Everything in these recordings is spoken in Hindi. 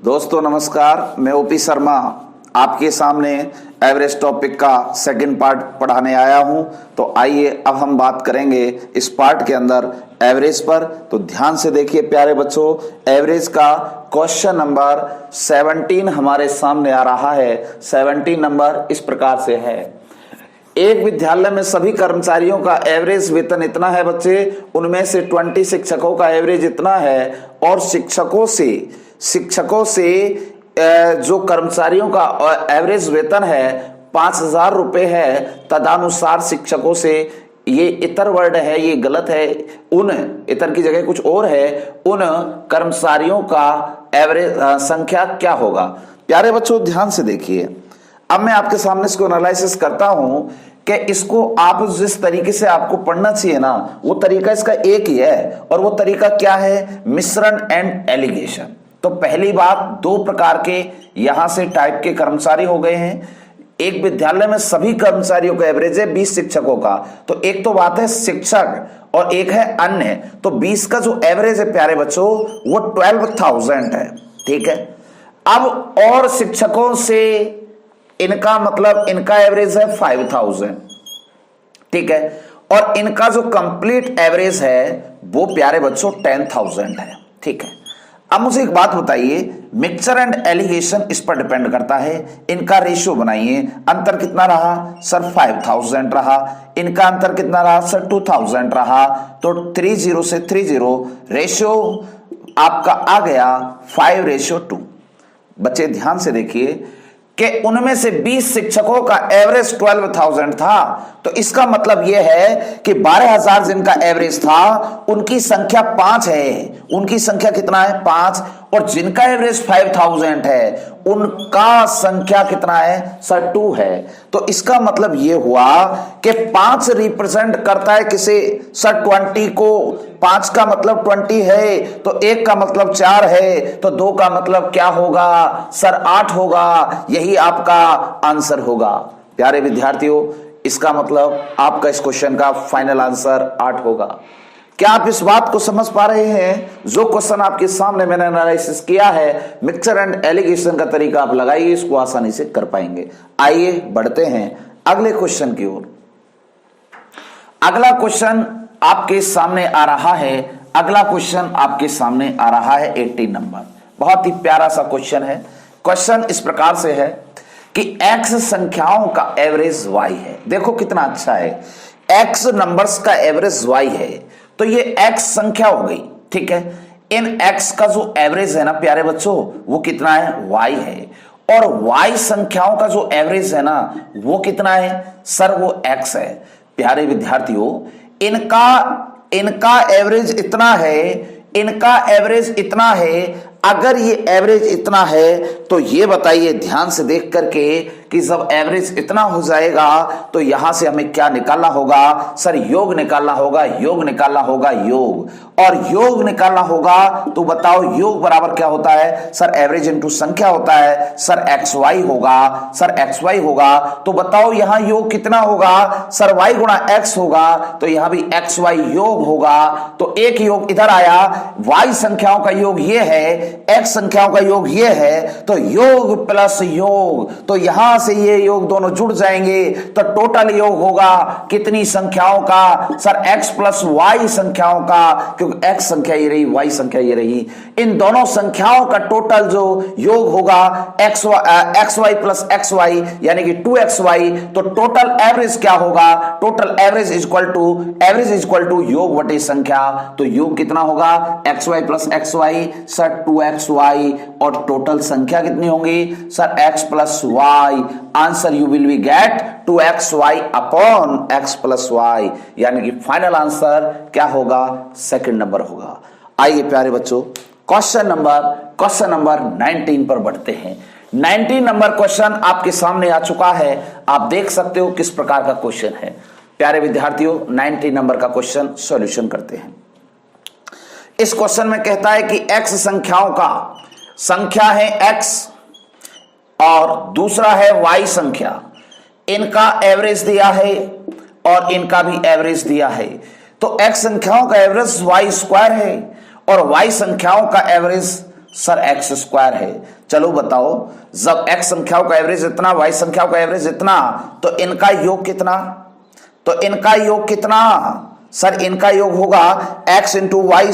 दोस्तों नमस्कार, मैं ओपी शर्मा आपके सामने एवरेज टॉपिक का सेकंड पार्ट पढ़ाने आया हूं। तो आइए अब हम बात करेंगे इस पार्ट के अंदर एवरेज पर। तो ध्यान से देखिए प्यारे बच्चों, एवरेज का क्वेश्चन नंबर 17 हमारे सामने आ रहा है। 17 नंबर इस प्रकार से है। एक विद्यालय में सभी कर्मचारियों का एवरेज वेतन इतना है बच्चे, उनमें से 20 शिक्षकों का एवरेज इतना है और शिक्षकों से जो कर्मचारियों का एवरेज वेतन है 5,000 रुपए है। तदनुसार शिक्षकों से, ये इतर वर्ड है, ये गलत है, उन इतर की जगह कुछ और है, उन कर्मचारियों का एवरेज संख्या क्या होगा। प्यारे बच्चों ध्यान से देखिए, अब मैं आपके सामने इसको एनालिसिस करता हूं कि इसको आप जिस तरीके से आपको पढ़ना चाहिए ना, वो तरीका इसका एक ही है। और वो तरीका क्या है? मिश्रण एंड एलिगेशन। तो पहली बात, दो प्रकार के यहां से टाइप के कर्मचारी हो गए हैं। एक विद्यालय में सभी कर्मचारियों का एवरेज है 20 शिक्षकों का। तो एक तो बात है शिक्षक और एक है अन्य। तो 20 का जो एवरेज है प्यारे बच्चों वो 12,000 है। ठीक है। अब और शिक्षकों से इनका मतलब इनका एवरेज है 5,000। ठीक है। और इनका जो कंप्लीट एवरेज है वो प्यारे बच्चों 10,000 है। ठीक है। अब मुझे एक बात बताइए, मिक्सचर एंड एलिगेशन इस पर डिपेंड करता है। इनका रेशियो बनाइए। अंतर कितना रहा सर? 5,000 रहा। इनका अंतर कितना रहा सर? 2,000 रहा। तो 30 से 30 रेशियो आपका आ गया 5:2। बच्चे ध्यान से देखिए कि उनमें से 20 शिक्षकों का एवरेज 12,000 था। तो इसका मतलब यह है कि 12,000 जिनका एवरेज था उनकी संख्या 5 है। उनकी संख्या कितना है? 5। और जिनका एवरेज 5,000 है उनका संख्या कितना है सर? 2 है। तो इसका मतलब यह हुआ कि 5 रिप्रेजेंट करता है किसे सर? 20 को। 5 का मतलब 20 है, तो 1 का मतलब 4 है, तो 2 का मतलब क्या होगा सर? 8 होगा। यही आपका आंसर होगा। प्यारे विद्यार्थियों, इसका मतलब आपका इस क्वेश्चन का फाइनल आंसर 8 होगा। क्या आप इस बात को समझ पा रहे हैं? जो क्वेश्चन आपके सामने मैंने एनालिसिस किया है, मिक्सचर एंड एलिगेशन का तरीका आप लगाइए, इसको आसानी से कर पाएंगे। आइए बढ़ते हैं अगले क्वेश्चन की ओर। अगला क्वेश्चन आपके सामने आ रहा है। अगला क्वेश्चन आपके सामने आ रहा है 18 नंबर। बहुत ही प्यारा सा क्वेश्चन है। क्वेश्चन इस प्रकार से है कि x संख्याओं का एवरेज y है। देखो कितना अच्छा है, x नंबर्स का एवरेज y है। तो ये x संख्या हो गई। ठीक है। इन x का जो एवरेज है ना प्यारे बच्चों वो कितना है? y है। और y संख्याओं का जो एवरेज है ना वो कितना है सर? वो x है। प्यारे विद्यार्थियों, इनका एवरेज इतना है, इनका एवरेज इतना है। अगर ये एवरेज इतना है तो ये बताइए ध्यान से देख करके कि जब एवरेज इतना हो जाएगा तो यहां से हमें क्या निकालना होगा सर? योग निकालना होगा। योग निकालना होगा, योग। और योग निकालना होगा तो बताओ योग बराबर क्या होता है सर? एवरेज इंटू संख्या होता है सर। XY होगा सर, XY होगा। तो बताओ यहां योग कितना होगा सर? Y गुणा X होगा। तो यहां भी XY योग होगा। तो एक योग इधर आया, Y संख्याओं का योग ये है, X संख्याओं का योग ये है। तो योग प्लस योग, तो यहां से ये योग दोनों जुड़ जाएंगे। तो टोटल योग होगा कितनी संख्याओं का सर? X प्लस Y संख्याओं का, क्योंकि X संख्या ये रही, Y संख्या ये रही। इन दोनों संख्याओं का टोटल जो योग होगा XY प्लस XY यानी कि 2XY। तो टोटल एवरेज क्या होगा? टोटल एवरेज इक्वल टू योग बटे संख्या। तो योग कितना होगा? XY plus XY sir 2XY। और टोटल संख्या कितनी होंगी sir? X plus Y। Answer you will be get 2XY upon X plus Y। यानी कि फाइनल आंसर क्या होगा? सेकंड नंबर होगा। आइए प्यारे बच्चों क्वेश्चन नंबर 19 पर बढ़ते हैं। 19 नंबर क्वेश्चन आपके सामने आ चुका है। आप देख सकते हो किस प्रकार का क्वेश्चन है। प्यारे विद्यार्थियों 19 नंबर का क्वेश्चन सॉल्यूशन करते हैं। इस क्वेश्चन में कहता है कि x संख्याओं का संख्या है x और दूसरा है y संख्या। इनका एवरेज दिया है और इनका भी एवरेज दिया है। तो x संख्याओं का एवरेज y स्क्वायर है और y संख्याओं का एवरेज सर एक्स स्क्वायर है। चलो बताओ, जब x संख्याओं का एवरेज इतना, y संख्याओं का एवरेज इतना, तो इनका योग कितना? तो इनका योग कितना? सर इनका योग होगा x इंटू वाई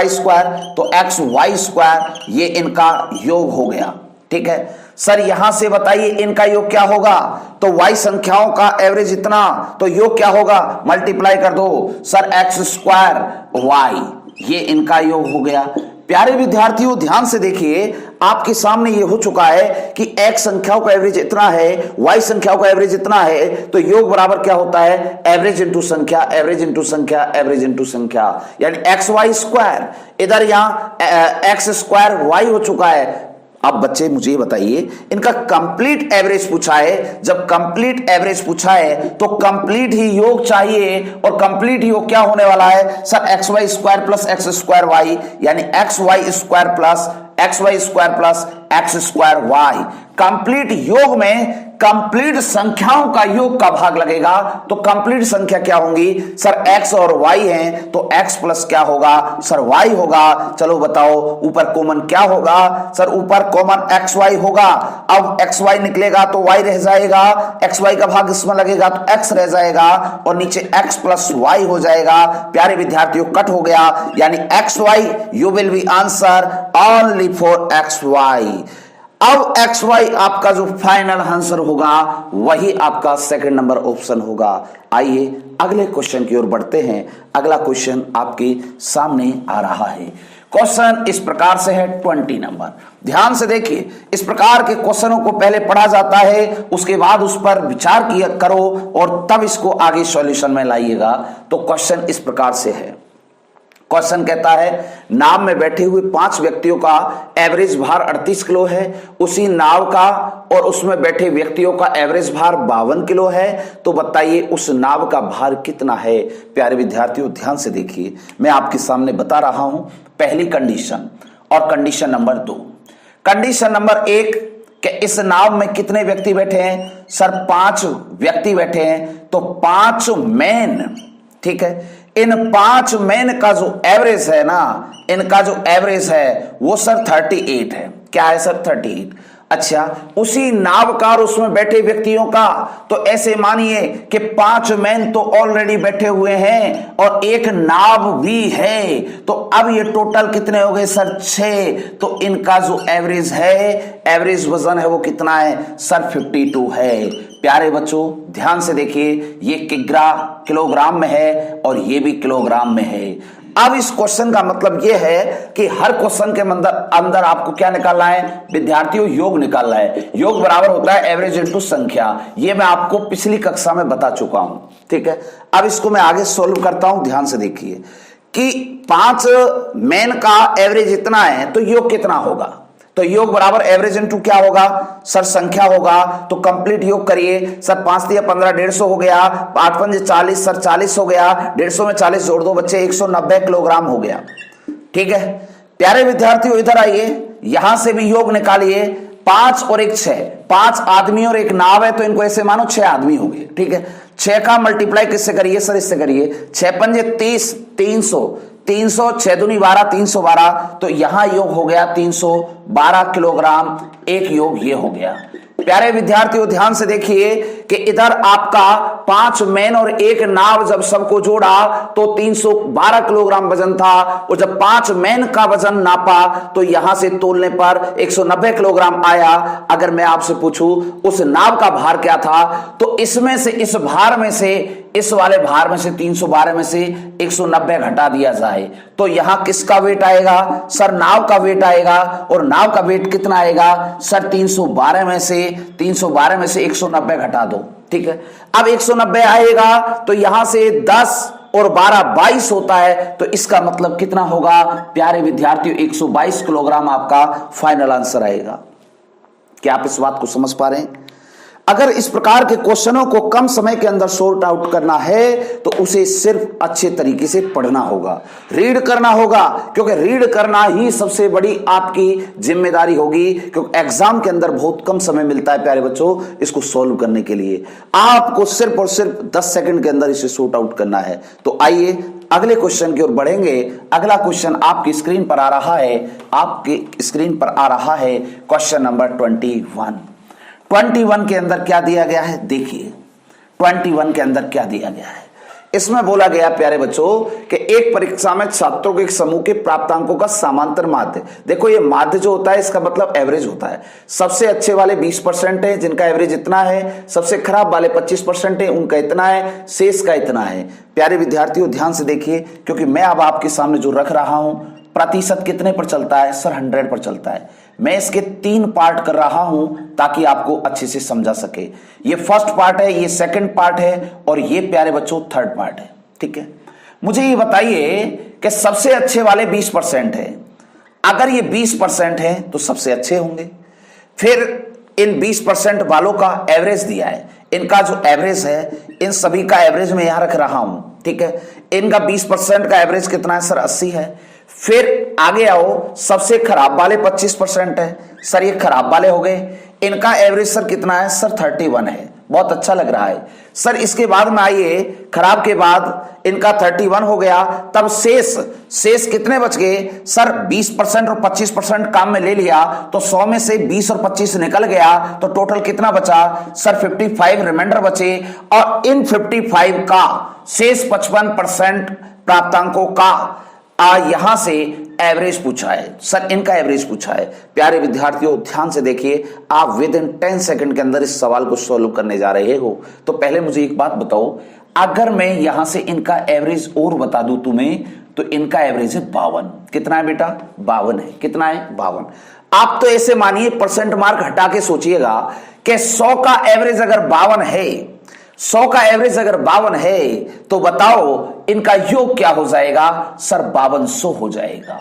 स्क्वायर, तो एक्स वाई स्क्वायर, ये इनका योग हो गया। ठीक है सर, यहां से बताइए इनका योग क्या होगा? तो y संख्याओं का एवरेज इतना, तो योग क्या होगा? मल्टीप्लाई कर दो सर, एक्स स्क्वायर y, ये इनका योग हो गया। प्यारे विद्यार्थियों ध्यान से देखिए, आपके सामने ये हो चुका है कि x संख्याओं का एवरेज इतना है, y संख्याओं का एवरेज इतना है, तो योग बराबर क्या होता है? एवरेज इंटू संख्या, एवरेज इंटू संख्या, एवरेज इंटू संख्या, यानी एक्स वाई स्क्वायर। इधर यहां एक्स स्क्वायर y हो चुका है। अब बच्चे मुझे बताइए, इनका कंप्लीट एवरेज पूछा है। जब कंप्लीट एवरेज पूछा है तो कंप्लीट ही योग चाहिए, और कंप्लीट योग क्या होने वाला है? Sir X Y square plus X square Y, यानी X Y square plus X Y square plus X square Y. Complete योग में कंप्लीट संख्याओं का योग का भाग लगेगा, तो कंप्लीट संख्या क्या होंगी? सर x और y हैं, तो x प्लस क्या होगा? सर y होगा। चलो बताओ ऊपर कॉमन क्या होगा? सर ऊपर कॉमन xy होगा। अब xy निकलेगा तो y रह जाएगा, xy का भाग इसमें लगेगा तो x रह जाएगा, और नीचे x प्लस y हो जाएगा। प्यारे विद्यार्थियों कट हो गया, यानी xy you will B answer only for xy। अब XY आपका जो फाइनल आंसर होगा वही आपका सेकंड नंबर ऑप्शन होगा। आइए अगले क्वेश्चन की ओर बढ़ते हैं। अगला क्वेश्चन आपके सामने आ रहा है। क्वेश्चन इस प्रकार से है 20 नंबर। ध्यान से देखिए, इस प्रकार के क्वेश्चनों को पहले पढ़ा जाता है, उसके बाद उस पर विचार किया करो और तब इसको आगे सॉल्यूशन में लाइएगा। तो क्वेश्चन इस प्रकार से है। क्वेश्चन कहता है, नाव में बैठे हुए 5 व्यक्तियों का एवरेज भार 38 किलो है। उसी नाव का और उसमें बैठे व्यक्तियों का एवरेज भार 52 किलो है। तो बताइए उस नाव का भार कितना है? प्यारे विद्यार्थियों ध्यान से देखिए, मैं आपके सामने बता रहा हूं पहली कंडीशन और कंडीशन नंबर 2। कंडीशन नंबर 1 कि इस नाव में कितने व्यक्ति बैठे हैं? सर 5 व्यक्ति बैठे हैं, तो 5 मैन। ठीक है, इन 5 मैन का जो एवरेज है ना, इनका जो एवरेज है वो सर 38 है। क्या है सर? 38। अच्छा, उसी नाव का और उसमें बैठे व्यक्तियों का, तो ऐसे मानिए कि 5 मैन तो ऑलरेडी बैठे हुए हैं और एक नाव भी है, तो अब ये टोटल कितने हो गए सर? 6। तो इनका जो एवरेज है, एवरेज वजन है वो कितना है? सर 52 है। प्यारे बच्चों ध्यान से देखिए, ये किलोग्राम में है और ये भी किलोग्राम में है। अब इस क्वेश्चन का मतलब यह है कि हर क्वेश्चन के अंदर आपको क्या निकालना है? विद्यार्थियों योग निकालना है। योग बराबर होता है एवरेज इंटू संख्या। ये मैं आपको पिछली कक्षा में बता चुका हूं। ठीक है, अब इसको मैं आगे सोल्व करता हूं। ध्यान से देखिए कि 5 मैन का एवरेज इतना है, तो योग कितना होगा? तो योग बराबर एवरेज इंटू क्या होगा? सर संख्या होगा। तो कंप्लीट योग करिए। सर 5 × 15 150 हो गया, 8 × 5 40, सर 40 हो गया। 150 में 40 जोड़ दो बच्चे, 190 किलोग्राम हो गया। ठीक है प्यारे विद्यार्थियों, इधर आइए, यहां से भी योग निकालिए। 5 और 1 6, 5 आदमी और एक नाव है, तो इनको ऐसे मानो 6 आदमी हो गए। ठीक है, 6 का मल्टीप्लाई किससे करिए? सर इससे करिए। 6 × 5 30, 300, 300, 6 दूनी 12, 312। तो यहां योग हो गया 312 किलोग्राम। एक योग ये हो गया। प्यारे विद्यार्थियों ध्यान से देखिए कि इधर आपका 5 मैन और एक नाव जब सबको जोड़ा तो 312 किलोग्राम वजन था, और जब 5 मैन का वजन नापा तो यहां से तोलने पर 190 किलोग्राम आया। अगर मैं आपसे पूछूं उस नाव का भार क्या था, तो इसमें से, इस भार में से, इस वाले भार में से 312 में से 190 घटा दिया जाए तो यहां किसका वेट आएगा? सर नाव का वेट आएगा। और नाव का वेट कितना आएगा? सर 312 में से 190 घटा दो। ठीक है, अब 190 आएगा तो यहां से 10 और 12 22 होता है, तो इसका मतलब कितना होगा? प्यारे विद्यार्थियों 122 किलोग्राम आपका फाइनल आंसर आएगा। क्या आप इस बात को समझ पा रहे हैं? अगर इस प्रकार के क्वेश्चनों को कम समय के अंदर सॉर्ट आउट करना है तो उसे सिर्फ अच्छे तरीके से पढ़ना होगा, रीड करना होगा, क्योंकि रीड करना ही सबसे बड़ी आपकी जिम्मेदारी होगी, क्योंकि एग्जाम के अंदर बहुत कम समय मिलता है प्यारे बच्चों इसको सॉल्व करने के लिए। आपको सिर्फ और सिर्फ 10 सेकंड के अंदर इसे सॉर्ट आउट करना है। तो आइए अगले क्वेश्चन की ओर बढ़ेंगे। अगला क्वेश्चन आपकी स्क्रीन पर आ रहा है, आपकी स्क्रीन पर आ रहा है क्वेश्चन नंबर 21 के अंदर क्या दिया गया है, देखिए 21 के अंदर क्या दिया गया है। इसमें बोला गया प्यारे बच्चों कि एक परीक्षा में छात्रों के एक समूह के प्राप्तांकों का समांतर माध्य, देखो ये माध्य जो होता है इसका मतलब एवरेज होता है। सबसे अच्छे वाले 20% है जिनका एवरेज इतना है, सबसे खराब वाले 25% है उनका इतना है, शेष का इतना है। प्यारे विद्यार्थियों ध्यान से देखिए, क्योंकि मैं अब आपके सामने जो रख रहा हूं प्रतिशत कितने पर चलता है सर, 100 पर चलता है। मैं इसके 3 पार्ट कर रहा हूं ताकि आपको अच्छे से समझा सके। ये फर्स्ट पार्ट है, ये सेकंड पार्ट है और ये प्यारे बच्चों थर्ड पार्ट है। ठीक है, मुझे ये बताइए कि सबसे अच्छे वाले 20% है, अगर ये 20% है तो सबसे अच्छे होंगे। फिर इन 20% वालों का एवरेज दिया है, इनका जो एवरेज है इन सभी का एवरेज मैं यहां रख रहा हूं। ठीक है, इनका 20% का एवरेज कितना है सर, 80 है। फिर आगे आओ, सबसे खराब वाले 25% है सर, ये खराब वाले हो गए, इनका एवरेज सर कितना है सर, 31 है। बहुत अच्छा लग रहा है सर। इसके बाद में आइए, खराब के बाद इनका 31 हो गया, तब शेष कितने बच गए सर, 20% और 25% काम में ले लिया तो 100 में से 20 और 25 निकल गया, तो टोटल कितना बचा सर, 55 रिमाइंडर बचे। और इन 55 का शेष 55% प्राप्तांकों का यहां से एवरेज पूछा है सर, इनका एवरेज पूछा है। प्यारे विद्यार्थियों ध्यान से देखिए, आप विद इन 10 सेकंड के अंदर इस सवाल को सॉल्व करने जा रहे हो। तो पहले मुझे एक बात बताओ, अगर मैं यहां से इनका एवरेज और बता दूं तुम्हें, तो इनका एवरेज है 52। कितना है बेटा, 52 है। कितना है, 52। आप तो ऐसे मानिए परसेंट मार्क हटा के सोचिएगा कि 100 का एवरेज अगर 52 है, 100 का एवरेज अगर 52 है तो बताओ इनका योग क्या हो जाएगा सर, 5200 हो जाएगा।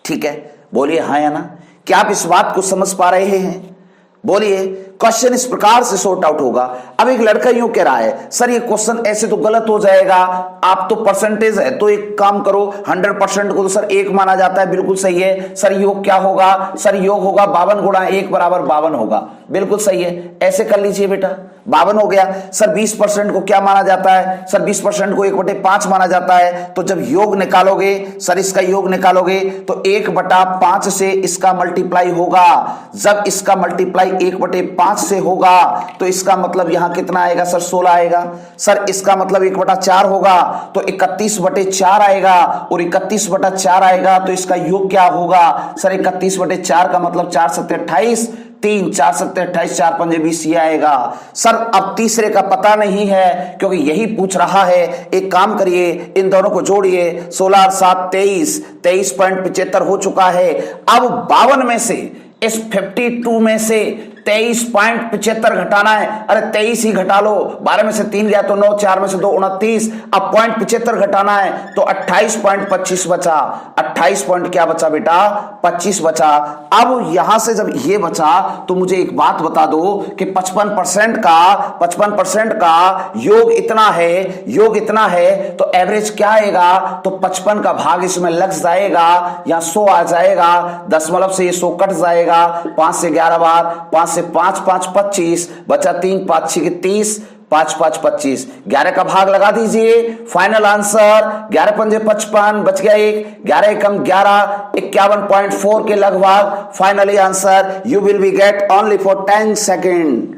ठीक है, बोलिए हाँ या ना, क्या आप इस बात को समझ पा रहे हैं? बोलिए। क्वेश्चन इस प्रकार से सॉर्ट आउट होगा। अब एक लड़का यूं कह रहा है सर ये क्वेश्चन ऐसे तो गलत हो जाएगा, आप तो परसेंटेज है तो एक काम करो 100% को तो सर 1 माना जाता है, बिल्कुल सही है सर। योग क्या होगा सर, योग होगा 52 गुणा 1 बराबर 52 होगा, बिल्कुल सही है। ऐसे कर लीजिए बेटा, 52 हो गया। सर 20% को क्या माना जाता है सर, 20% को 1/5 माना जाता है। तो जब योग निकालोगे सर, इसका योग निकालोगे तो 1/5 से इसका मल्टीप्लाई होगा। जब इसका मल्टीप्लाई 1/5 से होगा तो इसका मतलब यहां कितना आएगा सर, 16 आएगा। सर इसका मतलब 1/4 होगा तो 31/4 आएगा, और 31/4 आएगा तो इसका योग क्या होगा सर, 31/4 का मतलब 4 7 28, 3 4 7 28, 4 5 20 ये आएगा। सर अब तीसरे का पता नहीं है क्योंकि यही पूछ रहा है। एक काम करिए, इन दोनों को जोड़िए, 16 और 7 23, 23.75 हो चुका है। अब 52 में से, इस 52 में से 23.75 घटाना है। अरे 23 ही घटा लो, 12 में से 3 गया तो 9, 4 में से 2 29। अब 0.75 घटाना है तो 28.25 बचा। 28 पॉइंट क्या बचा बेटा, 25 बचा। अब यहां से जब ये बचा तो मुझे एक बात बता दो कि 55% का योग इतना है, योग इतना है तो एवरेज क्या आएगा, तो 55 का भाग इसमें लग जाएगा, यहां 100 आ जाएगा, दशमलव से ये 100 कट जाएगा, 5 से 11 बार, 5 से 5 5 25 बचा, 3 5 6 30, 5 5 25, 11 का भाग लगा दीजिए। फाइनल आंसर 11 पंजे 55, बच गया 1, 11 एकम 11, 51.4 के लगभग। Finally answer you will be get only for 10 second.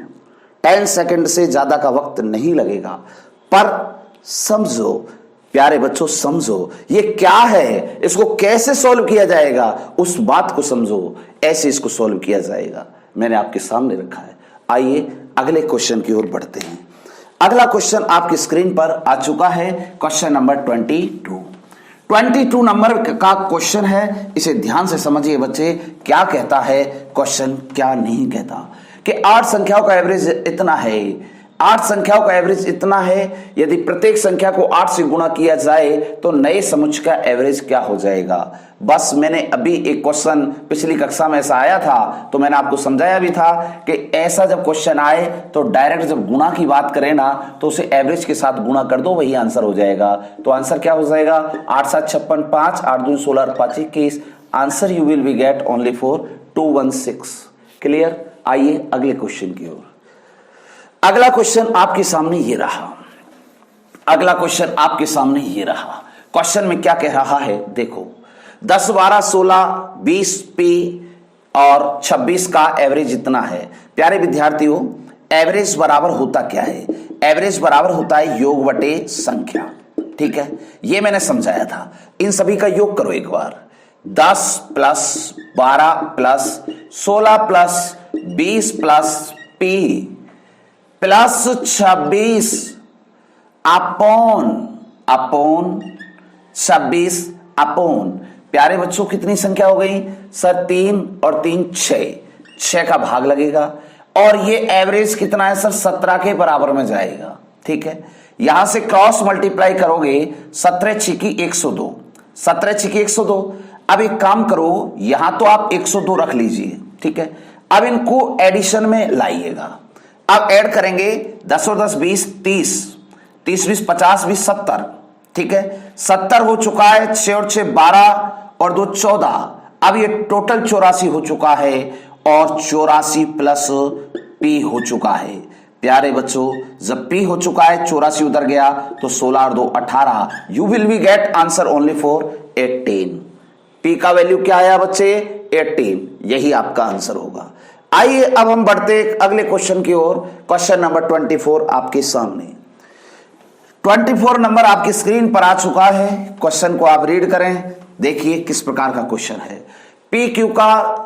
10 second से ज्यादा का वक्त नहीं लगेगा, पर समझो प्यारे बच्चों, समझो ये क्या है, इसको कैसे सॉल्व किया जाएगा, उस बात को समझो, ऐसे इसको सॉल्व किया जाएगा। मैंने आपके सामने रखा है। आइए अगले क्वेश्चन की ओर बढ़ते हैं। अगला क्वेश्चन आपकी स्क्रीन पर आ चुका है, क्वेश्चन नंबर 22 नंबर का क्वेश्चन है। इसे ध्यान से समझिए बच्चे, क्या कहता है क्वेश्चन, क्या नहीं कहता कि 8 संख्याओं का एवरेज इतना है, 8 संख्याओं का एवरेज इतना है, यदि प्रत्येक संख्या को 8 से गुणा किया जाए तो नए समुच्चय का एवरेज क्या हो जाएगा। बस मैंने अभी एक क्वेश्चन पिछली कक्षा में ऐसा आया था तो मैंने आपको समझाया भी था कि ऐसा जब क्वेश्चन आए तो डायरेक्ट जब गुणा की बात करें ना तो उसे एवरेज के साथ गुणा कर दो, वही आंसर हो जाएगा। तो आंसर क्या हो जाएगा, 8 7 56 5, 8 2 16 और 5 21। Answer you will be get only for 216। Clear. आइए अगले क्वेश्चन की ओर। अगला क्वेश्चन आपके सामने ये रहा। अगला क्वेश्चन आपके सामने ये रहा। क्वेश्चन में क्या कह रहा है, देखो 10 12 16 20 पी और 26 का एवरेज इतना है। प्यारे विद्यार्थियों, एवरेज बराबर होता क्या है, एवरेज बराबर होता है योग बटे संख्या। ठीक है, ये मैंने समझाया था। इन सभी का योग करो एक बार। 10 plus 12 plus 16 plus 20 plus P plus 26 upon 26 upon, प्यारे बच्चों कितनी संख्या हो गई सर, 3 और 3 6 का भाग लगेगा और ये एवरेज कितना है सर, 17 के बराबर में जाएगा। ठीक है, यहां से क्रॉस मल्टीप्लाई करोगे, 17 छिकी 102, 17 छिकी 102। अब एक काम करो, यहां तो आप 102 रख लीजिए। ठीक है, अब इनको एडिशन में लाइएगा। अब ऐड करेंगे 10 और 10 20 30, 30 20 50 20 70। ठीक है, 70 हो चुका है, 6 और 6 12 और 2 14। अब ये टोटल 84 हो चुका है और 84 प्लस पी हो चुका है। प्यारे बच्चों, जब पी हो चुका है 84 उधर गया तो 16 और 2 18। You will be get answer only for 18। P का वैल्यू क्या आया बच्चे, 18। यही आपका आंसर होगा। आइए अब हम बढ़ते अगले क्वेश्चन की ओर। क्वेश्चन नंबर 24 आपके सामने। 24 नंबर आपकी स्क्रीन पर आ चुका है। क्वेश्चन को आप रीड करें, देखिए किस प्रकार का क्वेश्चन है। पी क्यू का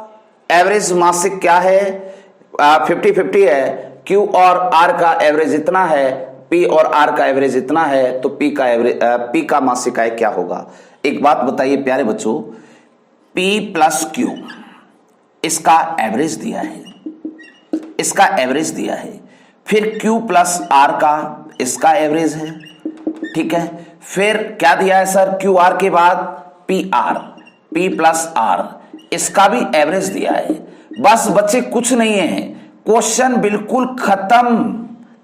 एवरेज मासिक क्या है, 50-50 है। क्यू और आर का एवरेज इतना है, पी और आर का एवरेज इतना है, तो पी का एवरेज पी का मासिक आय क्या होगा। एक बात बताइए प्यारे बच्चों, पी प्लस क्यू इसका एवरेज दिया है, इसका एवरेज दिया है। फिर Q प्लस आर का इसका एवरेज है। ठीक है, फिर क्या दिया है सर, क्यू आर के बाद P R, P plus R इसका भी एवरेज दिया है। बस बच्चे कुछ नहीं है, क्वेश्चन बिल्कुल खत्म,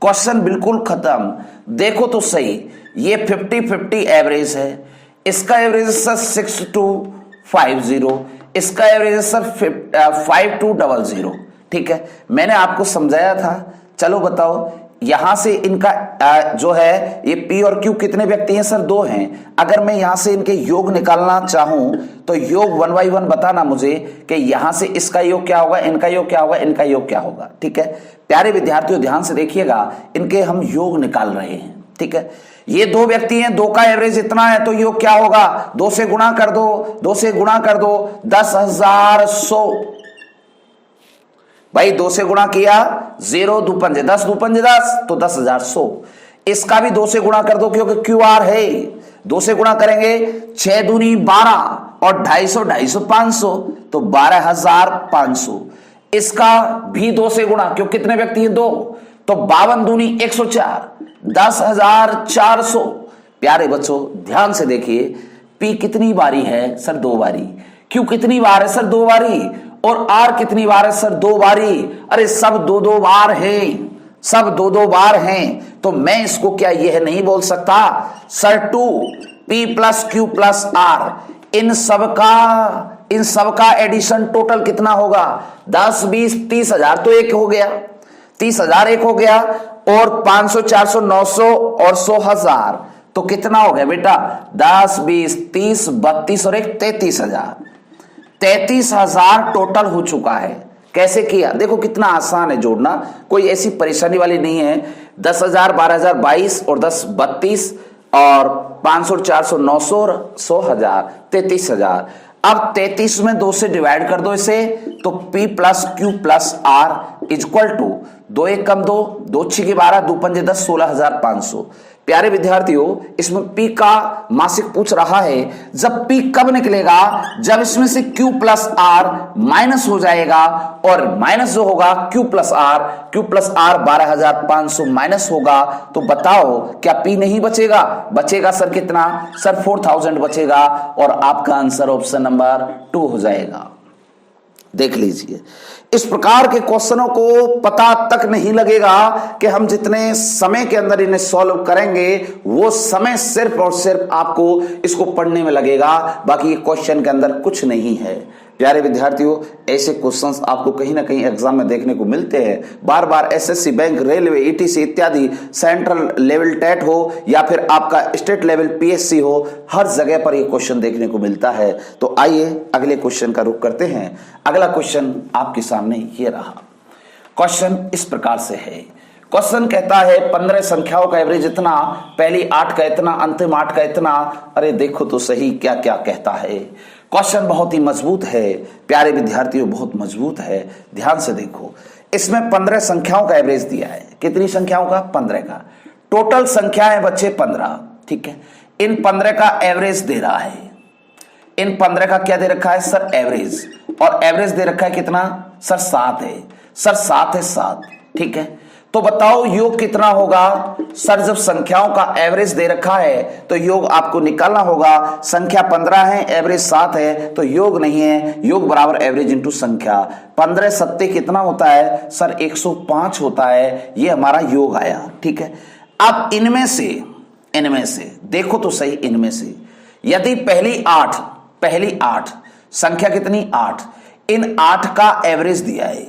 क्वेश्चन बिल्कुल खत्म। देखो तो सही, ये 50-50 एवरेज है, इसका एवरेज सर 6250, इसका एवरेज सर 5200। ठीक है, मैंने आपको समझाया था। चलो बताओ, यहां से इनका जो है ये पी और क्यू कितने व्यक्ति हैं सर, 2 हैं। अगर मैं यहां से इनके योग निकालना चाहूं तो योग 1 by 1 बताना मुझे कि यहां से इसका योग क्या होगा, इनका योग क्या होगा, इनका योग क्या होगा। ठीक है, प्यारे विद्यार्थियों ध्यान से देखिएगा, इनके हम योग निकाल रहे हैं। ठीक है, ये 2 व्यक्ति हैं, 2 का एवरेज इतना है, तो योग क्या होगा, 2 से गुणा कर दो, 2 से गुणा कर दो, 10,100। भाई 2 से गुणा किया, 0 2 पंजे 10, 2 पंजे 10, तो 10,100। इसका भी 2 से गुणा कर दो क्योंकि क्यू आर है। 2 से गुणा करेंगे, 6 दूनी 12 और 250 250 500, तो 12,500। इसका भी 2 से गुणा, क्यों कितने व्यक्ति हैं, 2, तो 52 दूनी 104, 10,400। प्यारे बच्चों ध्यान से देखिए, पी कितनी बारी है सर, 2 बारी। क्यू कितनी बार है सर, 2 बारी। और आर कितनी बार है सर, 2 बारी। अरे सब 2-2 बार हैं, सब 2-2 बार हैं। तो मैं इसको क्या यह नहीं बोल सकता sir 2 P plus Q plus R, इन सब का एडिशन टोटल कितना होगा, 10 20 30,000 तो एक हो गया, 30,000 एक हो गया, और 500 400 900 और 100,000, तो कितना हो गया बेटा, 10 20 30 32 और 1 33,000। 33,000 टोटल हो चुका है। कैसे किया, देखो कितना आसान है जोड़ना, कोई ऐसी परेशानी वाली नहीं है। 10,000 12,000 22 और 10 32 और 500 400 900 और 100,000 33,000। अब 33 में 2 से डिवाइड कर दो इसे, तो P plus Q plus R equal to 2 1 कम 2 2 6 12 2 5 10 16,500। प्यारे विद्यार्थियों, इसमें P का मासिक पूछ रहा है। जब P कब निकलेगा? जब इसमें से Q प्लस R माइनस हो जाएगा, और माइनस जो होगा Q प्लस R 12,500 माइनस होगा, तो बताओ क्या P नहीं बचेगा? बचेगा सर कितना? सर 4000 बचेगा, और आपका आंसर ऑप्शन नंबर 2 हो जाएगा। देख लीजिए, इस प्रकार के क्वेश्चनों को पता तक नहीं लगेगा कि हम जितने समय के अंदर इन्हें सॉल्व करेंगे, वो समय सिर्फ और सिर्फ आपको इसको पढ़ने में लगेगा, बाकी ये क्वेश्चन के अंदर कुछ नहीं है। प्यारे विद्यार्थियों, ऐसे क्वेश्चंस आपको कहीं ना कहीं एग्जाम में देखने को मिलते हैं। बार बार एसएससी, बैंक, रेलवे, ईटीसी इत्यादि, सेंट्रल लेवल टेट हो या फिर आपका स्टेट लेवल पीएससी हो, हर जगह पर ये क्वेश्चन देखने को मिलता है। तो आइए अगले क्वेश्चन का रुख करते हैं। अगला क्वेश्चन आपके सामने ये रहा। क्वेश्चन इस प्रकार से है। क्वेश्चन कहता है 15 संख्याओं का एवरेज इतना, पहली 8 का इतना, अंतिम 8 का इतना। अरे देखो तो सही क्या क्या कहता है। क्वेश्चन बहुत ही मजबूत है प्यारे विद्यार्थियों, बहुत मजबूत है। ध्यान से देखो, इसमें 15 संख्याओं का एवरेज दिया है। कितनी संख्याओं का? 15 का। टोटल संख्या है बच्चे 15, ठीक है। इन 15 का एवरेज दे रहा है। इन 15 का क्या दे रखा है सर? एवरेज। और एवरेज दे रखा है कितना सर? 7 है। सर 7 है, 7, ठीक है। तो बताओ योग कितना होगा? सर जब संख्याओं का एवरेज दे रखा है तो योग आपको निकालना होगा। संख्या 15 है, एवरेज 7 है, तो योग नहीं है। योग बराबर एवरेज इंटू संख्या। 15 सत्ते कितना होता है सर? 105 होता है। ये हमारा योग आया, ठीक है। अब इनमें से देखो तो सही, इनमें से यदि पहली 8 संख्या कितनी? 8, इन 8 का एवरेज दिया है।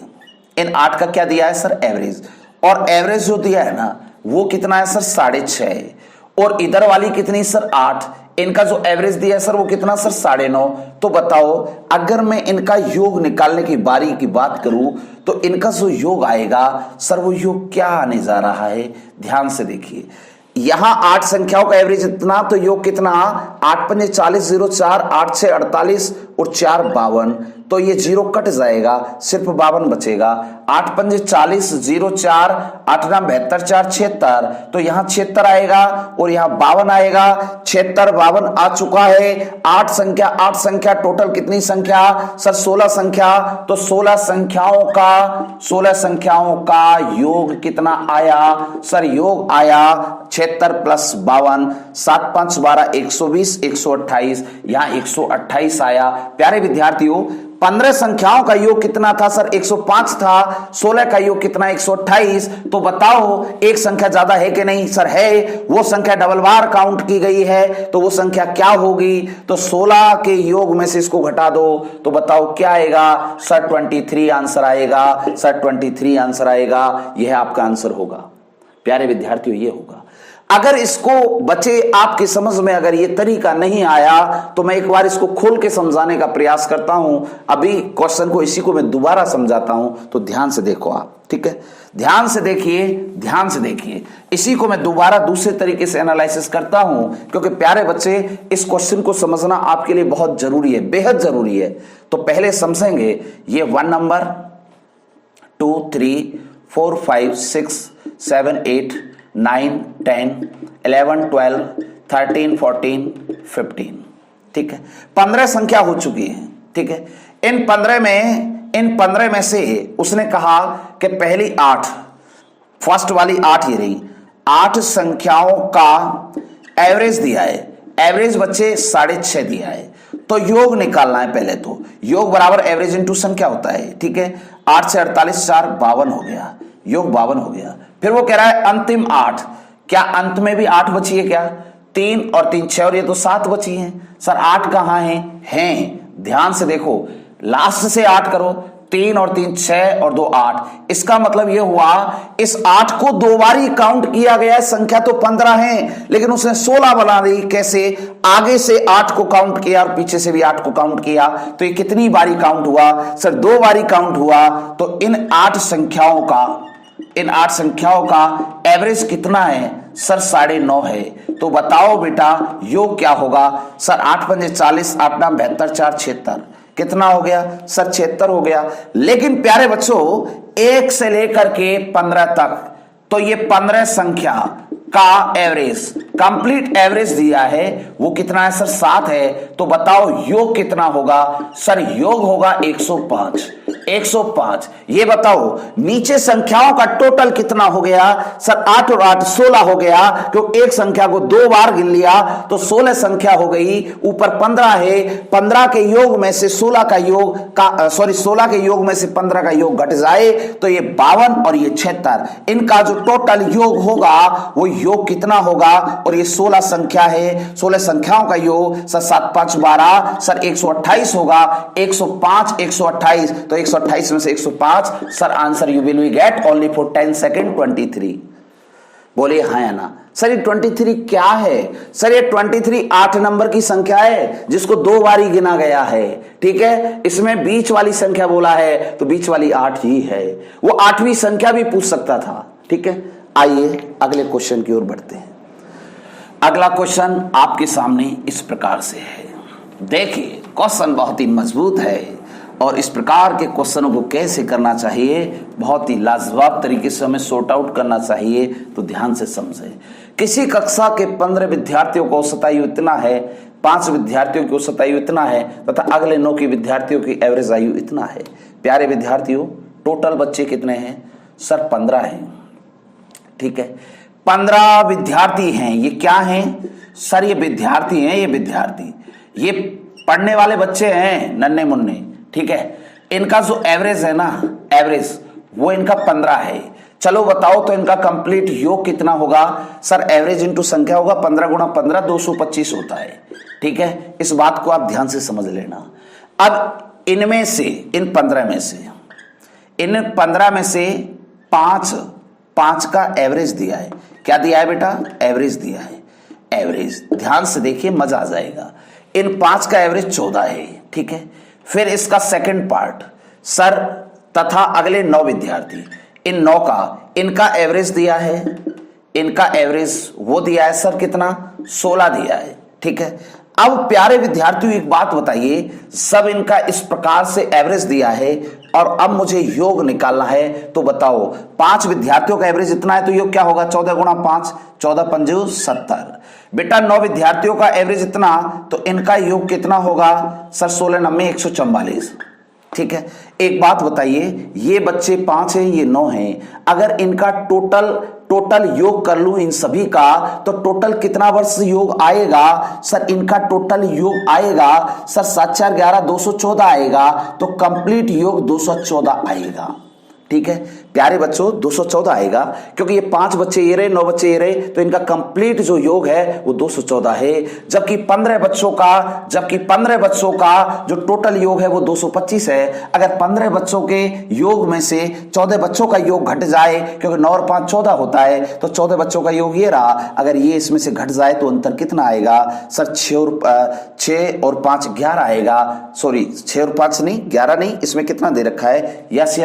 इन 8 का क्या दिया है सर? एवरेज। और एवरेज जो दिया है ना, वो कितना है सर? 6.5। और इधर वाली कितनी सर? 8। इनका जो एवरेज दिया है सर, वो कितना सर? 9.5। तो बताओ अगर मैं इनका योग निकालने की बारी की बात करूं तो इनका जो योग आएगा सर, वो योग क्या आने जा रहा है? ध्यान से देखिए, यहां 8 संख्याओं का एवरेज इतना, तो योग कितना? 8 पंजे 40, 0 4, 8 6 48 और 4 52। तो ये 0 कट जाएगा, सिर्फ 52 बचेगा। 8 पंजे 40, 0 4, 8 9 72, 4 76। तो यहाँ 76 आएगा और यहाँ 52 आएगा। 76 52 आ चुका है। 8 संख्या टोटल कितनी संख्या सर? 16 संख्या। तो 16 संख्याओं का योग कितना आया सर? योग आया 76 प्लस 52, 7 5 12, 120, 128, यहाँ 128 आया। प्यारे विद्यार्थियों, 15 संख्याओं का योग कितना था सर? 105 था। 16 का योग कितना? 128। तो बताओ एक संख्या ज्यादा है कि नहीं सर? है। वो संख्या डबल बार काउंट की गई है, तो वो संख्या क्या होगी? तो 16 के योग में से इसको घटा दो, तो बताओ क्या आएगा सर? 23 आंसर आएगा सर, 23 आंसर आएगा। यह आपका आंसर होगा प्यारे विद्यार्थियों, ये होगा। अगर इसको बचे आपकी समझ में अगर ये तरीका नहीं आया तो मैं एक बार इसको खोल के समझाने का प्रयास करता हूं। अभी क्वेश्चन को इसी को मैं दोबारा समझाता हूं, तो ध्यान से देखो आप, ठीक है। ध्यान से देखिए, इसी को मैं दोबारा दूसरे तरीके से एनालिसिस करता हूं, क्योंकि प्यारे बच्चे इस क्वेश्चन को समझना आपके लिए बहुत जरूरी है, बेहद जरूरी है। तो पहले समझेंगे ये 1 नंबर, 2 3 4 5 6 7 8 9 10 11 12 13 14 15, ठीक है। 15 संख्या हो चुकी है, ठीक है। इन 15 में से उसने कहा कि पहली 8, फर्स्ट वाली 8 ये रही, 8 संख्याओं का एवरेज दिया है। एवरेज बच्चे 6.5 दिया है। तो योग निकालना है पहले। तो योग बराबर एवरेज इंटू संख्या होता है, ठीक है। 8 से 48, 4 52 हो गया, योग 52 हो गया। फिर वो कह रहा है अंतिम 8, क्या अंत में भी 8 बची है क्या? 3 और 3 6 और ये तो 7 बची है। सर 8 कहां हैं? ध्यान से देखो, लास्ट से 8 करो, 3 और 3 6 और 2 8। इसका मतलब यह हुआ इस 8 को 2 बार ही काउंट किया गया है। संख्या तो 15 है, लेकिन उसने 16 बना दी। कैसे? आगे से 8 को काउंट किया और पीछे से भी 8 को काउंट किया। तो ये कितनी बारी काउंट हुआ सर? 2 बारी काउंट हुआ। तो इन 8 संख्याओं का एवरेज कितना है सर? 9.5 है। तो बताओ बेटा योग क्या होगा सर? 8 पंजे 40, 8 9 72, 4 76, कितना हो गया सर? 76 हो गया। लेकिन प्यारे बच्चों 1 से लेकर के 15 तक, तो ये 15 संख्या का एवरेज, कंप्लीट एवरेज दिया है वो कितना है सर 7 है। तो बताओ योग कितना होगा सर, योग होगा 105। 105 ये बताओ नीचे संख्याओं का टोटल कितना हो गया सर, 8 और 8 16 हो गया, क्योंकि एक संख्या को 2 बार गिन लिया तो 16 संख्या हो गई। ऊपर 15 है, 15 के योग में से 16 का योग का 16 के योग में से 15 का योग घट जाए तो ये 52 और ये 76, इनका जो टोटल योग होगा वो योग कितना होगा। और ये 16 संख्या है, 16 संख्याओं का योग सर 7 5 12 सर 128 होगा। 105 128 तो 128 में से 105 sir answer you will get only for 10 second 23। बोलिए हाँ या ना सर। ये 23 क्या है सर, ये 23 8 नंबर की संख्या है जिसको 2 बार ही गिना गया है, ठीक है। इसमें बीच वाली संख्या बोला है तो बीच वाली 8 ही है, वो 8वीं संख्या भी पूछ सकता था, ठीक है। आइए अगले क्वेश्चन की ओर बढ़ते हैं। अगला क्वेश्चन आपके सामने इस प्रकार से है। देखिए क्वेश्चन बहुत ही मजबूत है और इस प्रकार के क्वेश्चनों को कैसे करना चाहिए, बहुत ही लाजवाब तरीके से हमें सॉर्ट आउट करना चाहिए, तो ध्यान से समझें। किसी कक्षा के 15 विद्यार्थियों को औसत आयु इतना है, 5 विद्यार्थियों की औसत आयु इतना है तथा अगले 9 की विद्यार्थियों की एवरेज आयु इतना है। प्यारे विद्यार्थियों टोटल बच्चे कितने हैं सर, 15 हैं, ठीक है। 15 विद्यार्थी हैं, ये क्या हैं सर, ये विद्यार्थी हैं, ये विद्यार्थी, ये पढ़ने वाले बच्चे हैं नन्हे मुन्ने, ठीक है। इनका जो एवरेज है ना, एवरेज वो इनका 15 है। चलो बताओ तो इनका कंप्लीट योग कितना होगा सर, एवरेज इंटू संख्या होगा 15 गुणा 15 225 होता है, ठीक है। इस बात को आप ध्यान से समझ लेना। अब इनमें से इन 15 में से 5 का एवरेज दिया है। क्या दिया है बेटा, एवरेज दिया है। एवरेज ध्यान से देखिए मजा आ जाएगा। इन 5 का एवरेज 14 है, ठीक है। फिर इसका सेकंड पार्ट सर तथा अगले 9 विद्यार्थी, इन 9 का इनका एवरेज दिया है, इनका एवरेज वो दिया है सर कितना 16 दिया है, ठीक है। अब प्यारे विद्यार्थियों एक बात बताइए, सब इनका इस प्रकार से एवरेज दिया है और अब मुझे योग निकालना है, तो बताओ 5 विद्यार्थियों का एवरेज इतना है तो योग क्या होगा 14 गुणा 5 14 पंजू 70। बेटा 9 विद्यार्थियों का एवरेज इतना तो इनका योग कितना होगा सर 16 9 144, ठीक है। एक बात बताइए, ये बच्चे 5 हैं, ये 9 हैं, अगर इनका टोटल योग कर लूं इन सभी का तो टोटल कितना वर्ष योग आएगा सर, इनका टोटल योग आएगा सर 7 4 11 214 आएगा, तो कंप्लीट योग 214 आएगा, ठीक है। प्यारे बच्चों 214 आएगा, क्योंकि ये 5 बच्चे ये रहे 9 बच्चे ये रहे, तो इनका कंप्लीट जो योग है वो 214 है। जबकि 15 बच्चों का जो टोटल योग है वो 225 है। अगर 15 बच्चों के योग में से 14 बच्चों का योग घट जाए, क्योंकि 9 और 5 14 होता है, तो 14 बच्चों का योग ये रहा, अगर ये इसमें से घट जाए तो अंतर कितना आएगा सर 6 और 5 11 आएगा। सॉरी 6 और 5 नहीं 11 नहीं, इसमें कितना दे रखा है, यस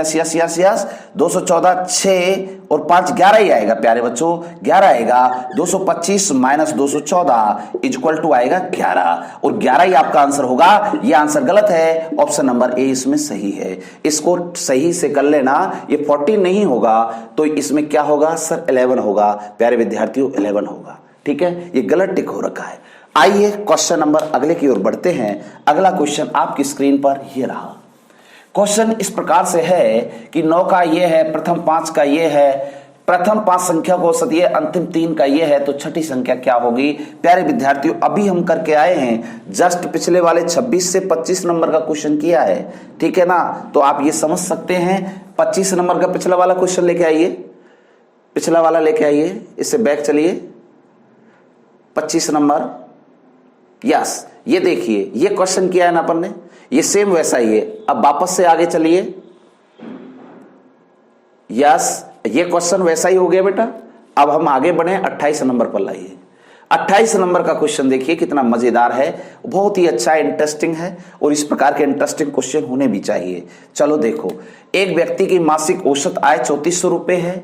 214 6 और 5 11 ही आएगा प्यारे बच्चों, 11 आएगा। 225 माइनस 214 इक्वल टू आएगा 11, और 11 ही आपका आंसर होगा। ये आंसर गलत है, ऑप्शन नंबर ए इसमें सही है। इसको सही से कर लेना, ये 14 नहीं होगा तो इसमें क्या होगा सर 11 होगा। प्यारे विद्यार्थियों 11 होगा, ठीक है। ये गलत टिक हो रखा है। आइए क्वेश्चन नंबर अगले की ओर बढ़ते हैं। अगला क्वेश्चन आपकी स्क्रीन पर ये रहा। क्वेश्चन इस प्रकार से है कि 9 का ये है, प्रथम 5 का ये है, प्रथम 5 संख्या को औसत ये, अंतिम 3 का ये है, तो छठी संख्या क्या होगी। प्यारे विद्यार्थियों अभी हम करके आए हैं, जस्ट पिछले वाले 26 से 25 नंबर का क्वेश्चन किया है, ठीक है ना। तो आप ये समझ सकते हैं 25 नंबर का पिछला वाला क्वेश्चन लेके आइए, पिछला वाला लेके आइए, इससे बैक चलिए 25 नंबर। यस ये देखिए ये क्वेश्चन किया है ना अपन ने, ये सेम वैसा ही है। अब वापस से आगे चलिए, यस ये क्वेश्चन वैसा ही हो गया बेटा। अब हम आगे बढ़े 28 नंबर पर लाइए। 28 नंबर का क्वेश्चन देखिए कितना मजेदार है, बहुत ही अच्छा इंटरेस्टिंग है, और इस प्रकार के इंटरेस्टिंग क्वेश्चन होने भी चाहिए। चलो देखो, एक व्यक्ति की मासिक औसत आय 3400 रुपए है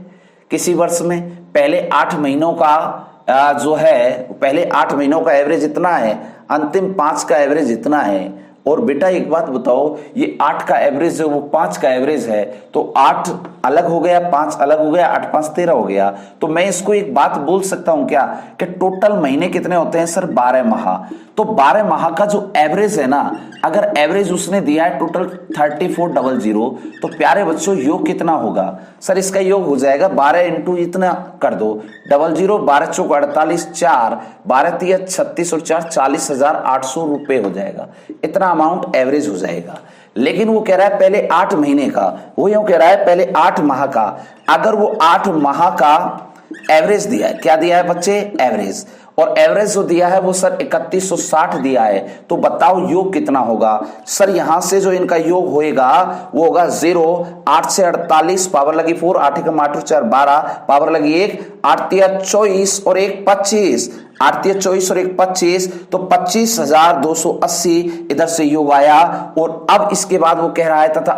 किसी वर्ष में। पहले 8 महीनों का जो है, पहले 8 महीनों का एवरेज इतना है, अंतिम 5 का एवरेज इतना है, और बेटा एक बात बताओ, ये 8 का एवरेज है वो 5 का एवरेज है, तो 8 अलग हो गया, 5 अलग हो गया, 8 5 13 हो गया। तो मैं इसको एक बात बोल सकता हूं क्या कि टोटल महीने कितने होते हैं सर? 12 माह। तो 12 माह का जो एवरेज है ना, अगर एवरेज उसने दिया है टोटल 3400, तो प्यारे बच्चों योग कितना होगा सर? इसका योग हो जाएगा 12 इंटू इतना कर दो 00, 12 चौक 48, 4 12 तिया 36 और 4 40,800 रुपए हो जाएगा। इतना अमाउंट एवरेज हो जाएगा। लेकिन वो कह रहा है पहले 8 महीने का, वो यूं कह रहा है पहले 8 माह का। अगर वो 8 माह का एवरेज दिया है, क्या दिया है बच्चे? एवरेज। और एवरेज जो दिया है वो सर 3160 दिया है, तो बताओ योग कितना होगा सर? यहां से जो इनका योग होएगा वो होगा 0, 8 से 48, पावर लगी 4, 8 एकम 8 4 12, पावर लगी 1, 8 तिया 24 और 1 25, 8 तिया 24 और 1 25, तो 25,280 इधर से योग आया। और अब इसके बाद वो कह रहा है तथा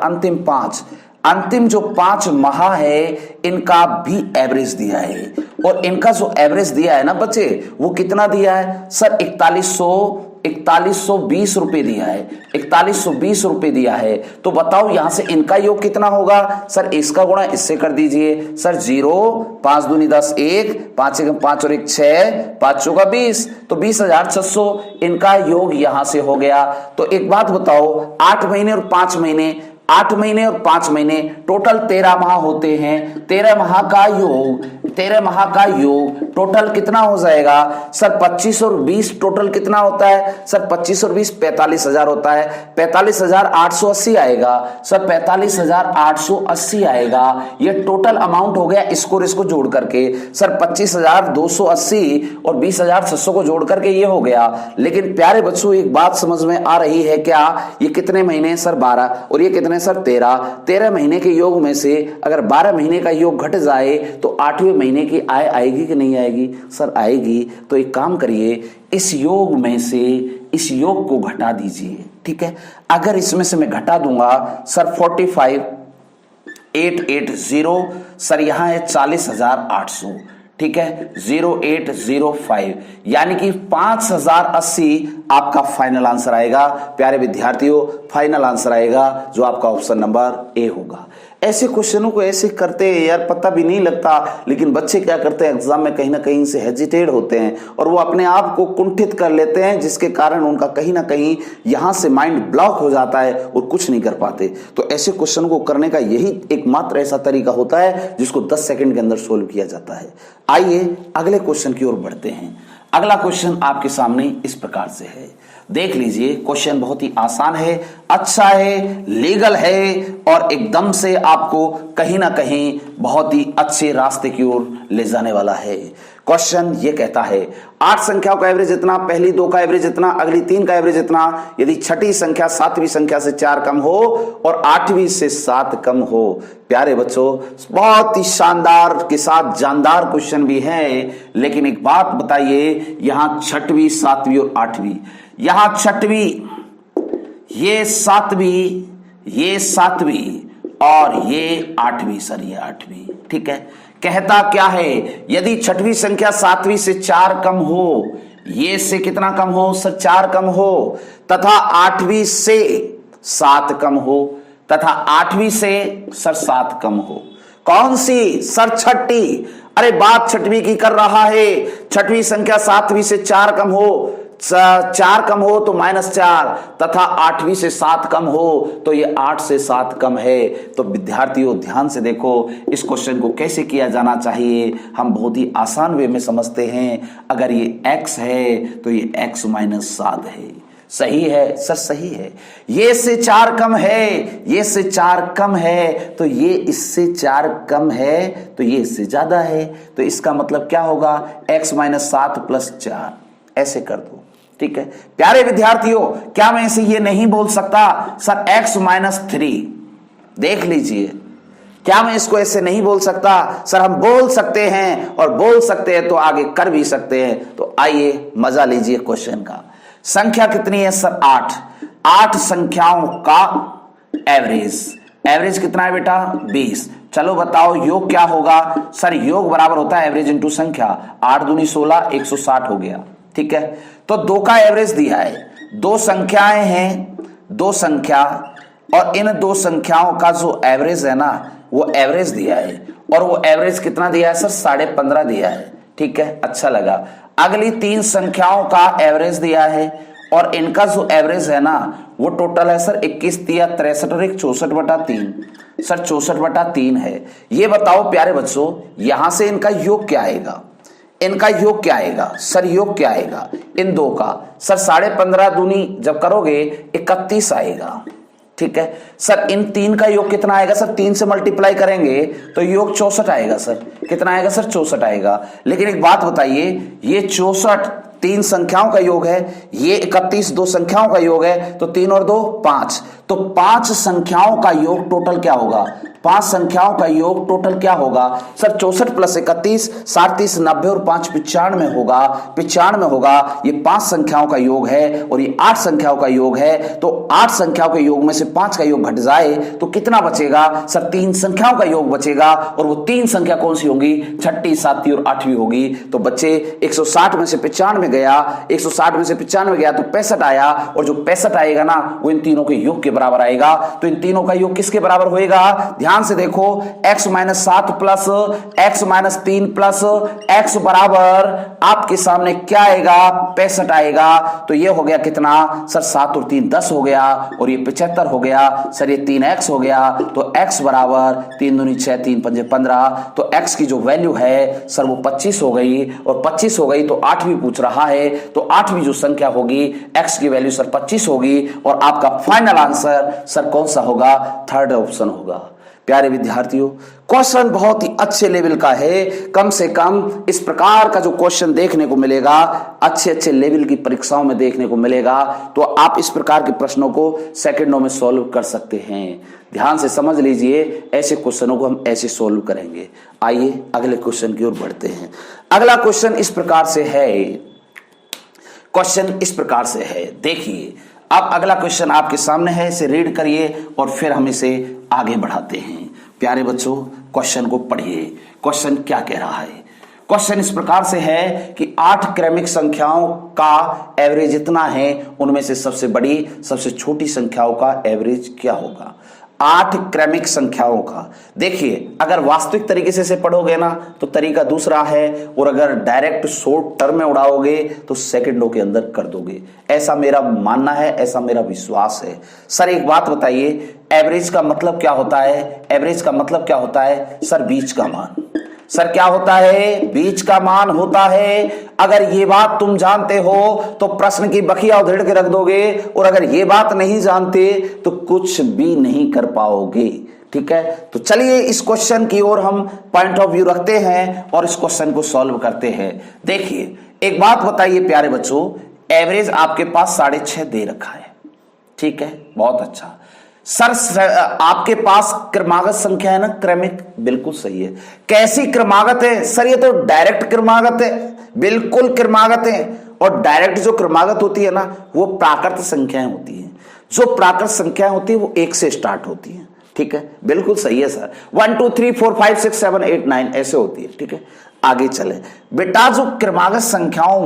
अंतिम जो 5 माह है इनका भी एवरेज दिया है। और इनका जो एवरेज दिया है ना बच्चे, वो कितना दिया है सर? 4120 रुपए दिया है, 4120 रुपए दिया है। तो बताओ यहां से इनका योग कितना होगा सर? इसका गुणा इससे कर दीजिए सर। 0, 5 दूनी 10, 1, 5 एकम 5 और 1 6, 5 चौका 20, तो 20,600 इनका योग यहां से हो गया। तो एक बात बताओ, 8 महीने और 5 महीने, 8 महीने और 5 महीने टोटल 13 माह होते हैं। 13 माह का योग टोटल कितना हो जाएगा सर? 25 और 20 टोटल कितना होता है सर? 25 और 20 45,000 होता है। 45,880 आएगा सर, 45,880 आएगा। ये टोटल अमाउंट हो गया इसको जोड़ करके सर। 25,280 और 20,600 को जोड़ करके ये हो गया। लेकिन प्यारे बच्चों एक बात समझ में आ रही है क्या? ये कितने महीने सर? 12, और ये कितने सर? 13। 13 महीने के योग में से अगर 12 महीने का योग घट जाए तो 8वें महीने की आय आएगी कि नहीं आएगी सर? आएगी। तो एक काम करिए, इस योग में से इस योग को घटा दीजिए, ठीक है? अगर इसमें से मैं घटा दूंगा सर 45,880 सर, यहां है 40,800, ठीक है? 0805 यानी कि 5,080 आपका फाइनल आंसर आएगा। प्यारे विद्यार्थियों, फाइनल आंसर आएगा जो आपका ऑप्शन नंबर ए होगा। ऐसे क्वेश्चनों को ऐसे करते हैं यार, पता भी नहीं लगता, लेकिन बच्चे क्या करते हैं एग्जाम में कहीं ना कहीं से हेजिटेट होते हैं और वो अपने आप को कुंठित कर लेते हैं, जिसके कारण उनका कहीं ना कहीं यहां से माइंड ब्लॉक हो जाता है और कुछ नहीं कर पाते। तो ऐसे क्वेश्चन को करने का यही एकमात्र ऐसा तरीका होता है जिसको 10 सेकंड के अंदर सोल्व किया जाता है। आइए अगले क्वेश्चन की ओर बढ़ते हैं। अगला क्वेश्चन आपके सामने इस प्रकार से है, देख लीजिए। क्वेश्चन बहुत ही आसान है, अच्छा है, लीगल है और एकदम से आपको कहीं ना कहीं बहुत ही अच्छे रास्ते की ओर ले जाने वाला है। क्वेश्चन ये कहता है 8 संख्याओं का एवरेज इतना, पहली 2 का एवरेज इतना, अगली 3 का एवरेज इतना, यदि छठी संख्या 7वीं संख्या से 4 कम हो और 8वीं से 7 कम हो। प्यारे बच्चों, बहुत ही शानदार के साथ जानदार क्वेश्चन भी है, लेकिन एक बात बताइए, यहां 6वीं 7वीं और 8वीं, यहां 6वीं, ये 7वीं, ये 7वीं और ये 8वीं सर, ये 8वीं, ठीक है? कहता क्या है, यदि 6वीं संख्या 7वीं से 4 कम हो, ये से कितना कम हो सर? 4 कम हो, तथा 8वीं से 7 कम हो, तथा 8वीं से सर 7 कम हो। कौन सी सर? छठी। अरे बात 6वीं की कर रहा है। 6वीं संख्या 7वीं से 4 कम हो, 4 कम हो तो -4, तथा 8वीं से 7 कम हो तो ये 8 से 7 कम है। तो विद्यार्थियों ध्यान से देखो, इस क्वेश्चन को कैसे किया जाना चाहिए। हम बहुत ही आसान वे में समझते हैं। अगर ये x है तो ये x - 7 है। सही है सर? सही है। ये से 4 कम है, ये से 4 कम है, तो ये इससे 4 कम है, तो ये इससे ज्यादा है। तो इसका मतलब क्या होगा? x - 7 + 4, ऐसे कर दो, ठीक है? प्यारे विद्यार्थियों, क्या मैं इसे ये नहीं बोल सकता सर x - 3? देख लीजिए, क्या मैं इसको ऐसे नहीं बोल सकता सर? हम बोल सकते हैं, और बोल सकते हैं तो आगे कर भी सकते हैं। तो आइए मजा लीजिए क्वेश्चन का। संख्या कितनी है सर? 8। 8 संख्याओं का एवरेज कितना है बेटा? 20। चलो बताओ योग क्या होगा सर? योग बराबर होता है एवरेज इंटू संख्या। 8 दूनी 16, 160 हो गया, ठीक है? तो 2 का एवरेज दिया है, 2 संख्याएं हैं, दो संख्या और इन दो संख्याओं का जो एवरेज है ना वो एवरेज दिया है, और वो एवरेज कितना दिया है सर 15.5 दिया है। ठीक है, अच्छा लगा। अगली तीन संख्याओं का एवरेज दिया है और इनका जो एवरेज है ना वो टोटल है सर 21 दिया 63 और 1 64/3, सर 64/3 है। ये बताओ प्यारे बच्चों यहां से इनका योग क्या आएगा, इनका योग क्या आएगा सर, योग क्या आएगा इन दो का सर 15.5 दूनी जब करोगे 31 आएगा। ठीक है सर, इन तीन का योग कितना आएगा सर, 3 से मल्टीप्लाई करेंगे तो योग 64 आएगा सर, कितना आएगा सर 64 आएगा। लेकिन एक बात बताइए, ये 64 तीन संख्याओं का योग है, ये 31 दो संख्याओं का योग है, तो 3 और 2 5, तो 5 संख्याओं का योग टोटल क्या होगा, 5 संख्याओं का योग टोटल क्या होगा सर 64 + 31 60 30 90 और 5 95 होगा, 95 होगा। ये 5 संख्याओं का योग है और ये 8 संख्याओं का योग है, तो 8 संख्याओं के योग में से 5 का योग घट जाए तो कितना बचेगा सर, 3 संख्याओं का योग बचेगा, और वो 3 संख्या कौन सी होंगी, 6ठी 7वीं और 8वीं होगी। तो बच्चे 160 में से 95 गया, 160 में से 95 गया तो 65 आया, और जो 65 आएगा ना वो इन तीनों के योग के बराबर आएगा। तो इन तीनों का योग किसके बराबर होएगा, ध्यान से देखो, x - 7 plus x - 3 plus x बराबर आपके सामने क्या आएगा 65 आएगा। तो ये हो गया कितना सर 7 और 3 10 हो गया, और ये 75 हो गया सर, ये 3x हो गया। तो x बराबर 3 दूनी 6 3 पंजे 15, तो x की जो वैल्यू है सर वो 25 हो गई, और 25 हो गई तो 8वीं पूछ रहा है, तो 8वीं जो संख्या होगी x की वैल्यू सर 25 होगी, और आपका फाइनल आंसर सर कौन सा होगा, थर्ड ऑप्शन होगा। प्यारे विद्यार्थियों, क्वेश्चन बहुत ही अच्छे लेवल का है, कम से कम इस प्रकार का जो क्वेश्चन देखने को मिलेगा अच्छे लेवल की परीक्षाओं में देखने को मिलेगा, तो आप इस प्रकार के प्रश्नों को सेकंडों में सॉल्व कर सकते हैं। ध्यान से समझ लीजिए, ऐसे क्वेश्चनों को हम ऐसे सॉल्व करेंगे। आइए अगले क्वेश्चन की ओर बढ़ते हैं। अगला क्वेश्चन इस प्रकार से है, क्वेश्चन इस प्रकार से है, देखिए अब अगला क्वेश्चन आपके सामने है, इसे रीड करिए और फिर हम इसे आगे बढ़ाते हैं। प्यारे बच्चों क्वेश्चन को पढ़िए, क्वेश्चन क्या कह रहा है। क्वेश्चन इस प्रकार से है कि 8 क्रमिक संख्याओं का एवरेज इतना है, उनमें से सबसे बड़ी सबसे छोटी संख्याओं का एवरेज क्या होगा। 8 क्रमिक संख्याओं का, देखिए अगर वास्तविक तरीके से पढ़ोगे ना तो तरीका दूसरा है, और अगर डायरेक्ट शॉर्ट टर्म में उड़ाओगे तो सेकंडों के अंदर कर दोगे, ऐसा मेरा मानना है, ऐसा मेरा विश्वास है। सर एक बात बताइए, एवरेज का मतलब क्या होता है, एवरेज का मतलब क्या होता है सर, बीच का मान। सर क्या होता है, बीच का मान होता है। अगर ये बात तुम जानते हो तो प्रश्न की बखिया उधेड़ के रख दोगे, और अगर ये बात नहीं जानते तो कुछ भी नहीं कर पाओगे। ठीक है, तो चलिए इस क्वेश्चन की ओर हम पॉइंट ऑफ व्यू रखते हैं और इस क्वेश्चन को सॉल्व करते हैं। देखिए एक बात बताइए प्यारे बच्चों, एवरेज आपके पास 6.5 दे रखा है, ठीक है, बहुत अच्छा। सर आपके पास क्रमागत संख्या है ना, क्रमिक, बिल्कुल सही है। कैसी क्रमागत है सर, ये तो डायरेक्ट क्रमागत है, बिल्कुल क्रमागत है। और डायरेक्ट जो क्रमागत होती है ना वो प्राकृत संख्याएं होती हैं, जो प्राकृत संख्याएं होती है वो 1 से स्टार्ट होती हैं। ठीक है, बिल्कुल सही है सर, 1 2 3 4 5 6 7 8 9 ऐसे होती है। ठीक है, आगे चले बेटा, जो क्रमागत संख्याओं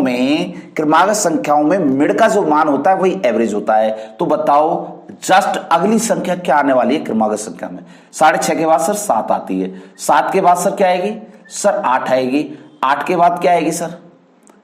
में मिड का जो मान होता है वही एवरेज होता है। तो बताओ जस्ट अगली संख्या क्या आने वाली है क्रमागत संख्या में, 6.5 के बाद सर 7 आती है, 7 के बाद सर क्या आएगी सर 8 आएगी, 8 के बाद क्या आएगी सर,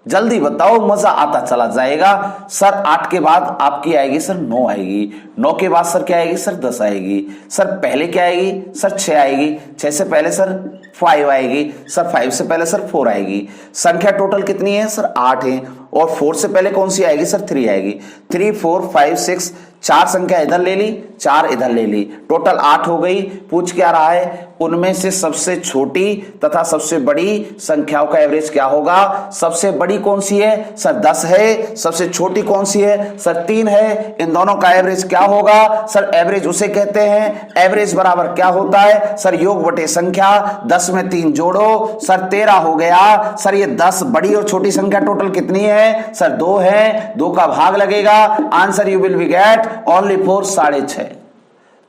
जल्दी बताओ, मजा आता चला जाएगा। सर 8 के बाद आपकी आएगी सर 9 आएगी, 9 के बाद सर क्या आएगी सर 10 आएगी, सर पहले क्या आएगी सर 6 आएगी, 6 से पहले सर 5 आएगी, सर 5 से पहले सर 4 आएगी। संख्या टोटल कितनी है सर 8 है, और 4 से पहले कौन सी आएगी सर 3 आएगी, 3 4 5 6 4 संख्या इधर ले ली, 4 इधर ले ली, टोटल 8 हो गई। पूछ क्या रहा है, उनमें से सबसे छोटी तथा सबसे बड़ी संख्याओं का एवरेज क्या होगा। सबसे बड़ी कौन सी है सर 10 है, सबसे छोटी कौन सी है सर 3 है, इन दोनों का एवरेज क्या होगा सर, एवरेज उसे कहते हैं, एवरेज बराबर क्या होता है सर, योग बटे संख्या, 10 में 3 जोड़ो सर 13 हो गया। सर ये 10 बड़ी और छोटी संख्या टोटल कितनी है सर 2 है, 2 का भाग लगेगा, answer you will be get only 4 6.5।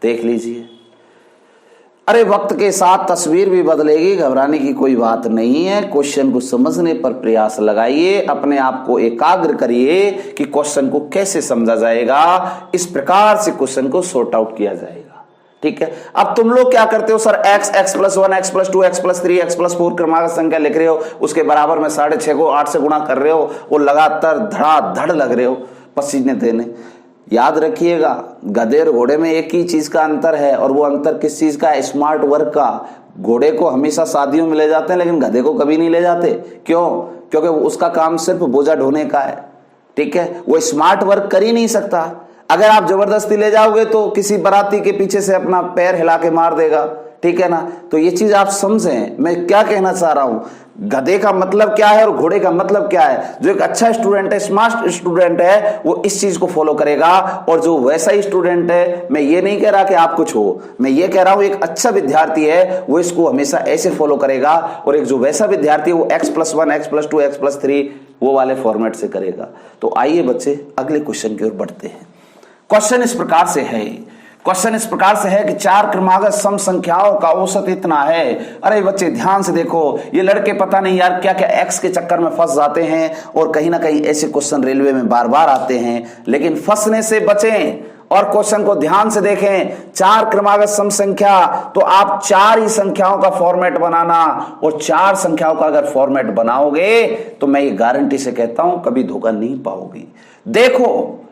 देख लीजिए अरे वक्त के साथ तस्वीर भी बदलेगी, घबराने की कोई बात नहीं है। क्वेश्चन को समझने पर प्रयास लगाइए, अपने आप को एकाग्र करिए कि क्वेश्चन को कैसे समझा जाएगा, इस प्रकार से क्वेश्चन को सॉर्ट आउट किया जाएगा। ठीक है, अब तुम लोग क्या करते हो, sir x+1 x+2 x+3 x+4 क्रमागत संख्या लिख रहे हो, उसके बराबर में 6.5 को 8 से गुणा कर रहे हो और लगातार धड़ाधड़ लग रहे हो पसीने देने। याद रखिएगा, गधे और घोड़े में एक ही चीज का अंतर है, और वो अंतर किस चीज का है, स्मार्ट वर्क का। घोड़े को हमेशा शादियों में ले जाते हैं, लेकिन गधे को कभी नहीं ले जाते। क्यों? क्योंकि उसका काम सिर्फ बोझा ढोने का है। ठीक है, वो स्मार्ट वर्क कर ही नहीं सकता। अगर आप जबरदस्ती ले जाओगे तो किसी बाराती के पीछे से अपना पैर हिला के मार देगा। ठीक है ना, तो ये चीज आप समझें मैं क्या कहना चाह रहा हूं। गधे का मतलब क्या है और घोड़े का मतलब क्या है। जो एक अच्छा स्टूडेंट है, स्मार्ट स्टूडेंट है, वो इस चीज को फॉलो करेगा, और जो वैसा ही स्टूडेंट है, मैं ये नहीं कह रहा कि आप कुछ हो, मैं ये कह रहा हूं एक अच्छा विद्यार्थी है वो इसको हमेशा ऐसे फॉलो करेगा, और एक जो वैसा विद्यार्थी है वो x+1 x+2 x+3 वो वाले फॉर्मेट से करेगा। तो आइए बच्चे अगले क्वेश्चन की ओर बढ़ते हैं। क्वेश्चन इस प्रकार से है, क्वेश्चन इस प्रकार से है कि 4 क्रमागत सम संख्याओं का औसत इतना है। अरे बच्चे ध्यान से देखो, ये लड़के पता नहीं यार क्या क्या एक्स के चक्कर में फंस जाते हैं, और कहीं ना कहीं ऐसे क्वेश्चन रेलवे में बार बार आते हैं, लेकिन फंसने से बचें और क्वेश्चन को ध्यान से देखें। 4 क्रमागत सम संख्या, तो आप 4 ही संख्याओं का फॉर्मेट बनाना, और 4 संख्याओं का अगर फॉर्मेट बनाओगे तो मैं ये गारंटी से कहता हूं कभी धोखा नहीं पाओगे। देखो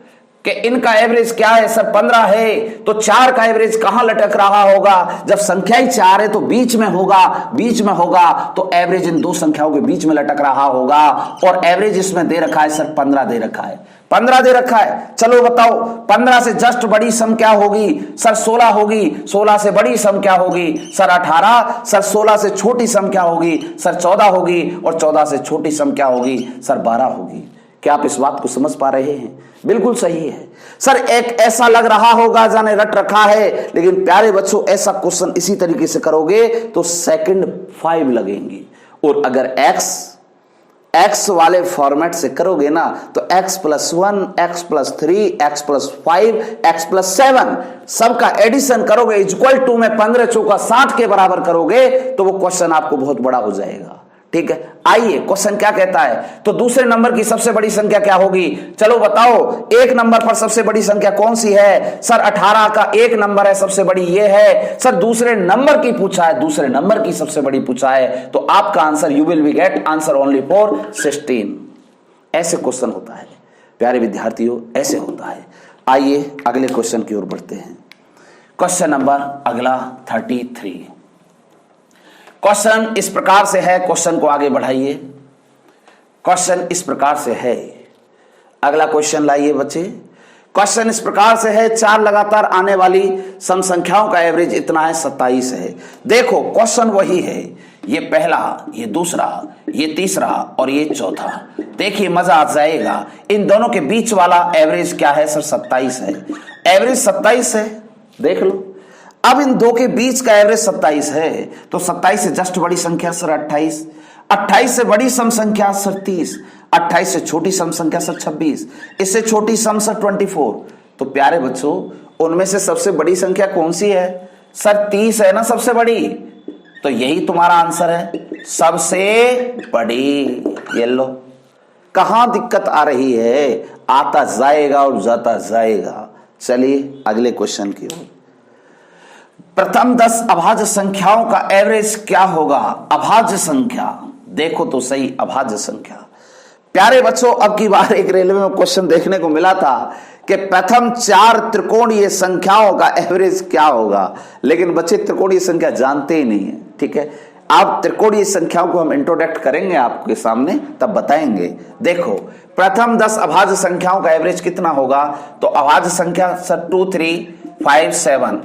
कि इनका एवरेज क्या है, सर 15 है, तो 4 का एवरेज कहां लटक रहा होगा, जब संख्या ही 4 है तो बीच में होगा, बीच में होगा तो एवरेज इन 2 संख्याओं के बीच में लटक रहा होगा, और एवरेज इसमें दे रखा है सर 15 दे रखा है, 15 दे रखा है। चलो बताओ 15 से जस्ट बड़ी सम क्या होगी, सर 16 होगी, 16 से बड़ी सम क्या होगी, सर 18, सर 16 से छोटी सम क्या होगी, सर 14 होगी, और 14 से छोटी सम क्या होगी, सर 12 होगी। क्या आप इस बात को समझ पा रहे हैं? बिल्कुल सही है सर। एक ऐसा लग रहा होगा जाने रट रखा है, लेकिन प्यारे बच्चों ऐसा क्वेश्चन इसी तरीके से करोगे तो सेकंड 5 लगेंगी, और अगर x वाले फॉर्मेट से करोगे ना तो x+1 x+3 x+5 x+7 सबका एडिशन करोगे इक्वल टू में 15 चौका 60 के बराबर करोगे तो वो क्वेश्चन आपको बहुत बड़ा हो जाएगा। ठीक है, आइए क्वेश्चन क्या कहता है, तो दूसरे नंबर की सबसे बड़ी संख्या क्या होगी, चलो बताओ। 1 नंबर पर सबसे बड़ी संख्या कौन सी है, सर 18 का 1 नंबर है सबसे बड़ी ये है। सर दूसरे नंबर की पूछा है, दूसरे नंबर की सबसे बड़ी पूछा है, तो आपका answer you will be get answer only for 16। ऐसे क्वेश्चन होता है प्यारे विद्यार्थियों, ऐसे होता है। आइए अगले क्वेश्चन की ओर बढ़ते हैं। क्वेश्चन नंबर अगला 33। क्वेश्चन इस प्रकार से है, क्वेश्चन को आगे बढ़ाइए। क्वेश्चन इस प्रकार से है, अगला क्वेश्चन लाइए बच्चे। क्वेश्चन इस प्रकार से है, 4 लगातार आने वाली सम संख्याओं का एवरेज इतना है 27 है। देखो क्वेश्चन वही है, ये पहला, ये दूसरा, ये तीसरा और ये चौथा। देखिए मजा आ जाएगा, इन दोनों के बीच वाला एवरेज क्या है सर 27 है, एवरेज 27 है। देख लो अब इन दो के बीच का एवरेज 27 है, तो 27 से जस्ट बड़ी संख्या सर 28, 28 से बड़ी सम संख्या सर 30, 28 से छोटी सम संख्या सर 26, इससे छोटी सम सर 24। तो प्यारे बच्चों उनमें से सबसे बड़ी संख्या कौन सी है, सर 30 है ना सबसे बड़ी, तो यही तुम्हारा आंसर है सबसे बड़ी। ये लो कहां दिक्कत आ रही है, आता जाएगा और जाता जाएगा। चलिए अगले क्वेश्चन की ओर। प्रथम 10 अभाज्य संख्याओं का एवरेज क्या होगा, अभाज्य संख्या, देखो तो सही अभाज्य संख्या। प्यारे बच्चों अब की बार एक रेलवे में क्वेश्चन देखने को मिला था कि प्रथम 4 त्रिकोणीय संख्याओं का एवरेज क्या होगा, लेकिन बच्चे त्रिकोणीय संख्या जानते ही नहीं है। ठीक है, आप त्रिकोणीय संख्याओं को हम इंट्रोडक्ट करेंगे आपके सामने, तब बताएंगे। देखो प्रथम 10 अभाज्य संख्याओं का एवरेज कितना होगा, तो अभाज्य संख्या सर 2 3 5 7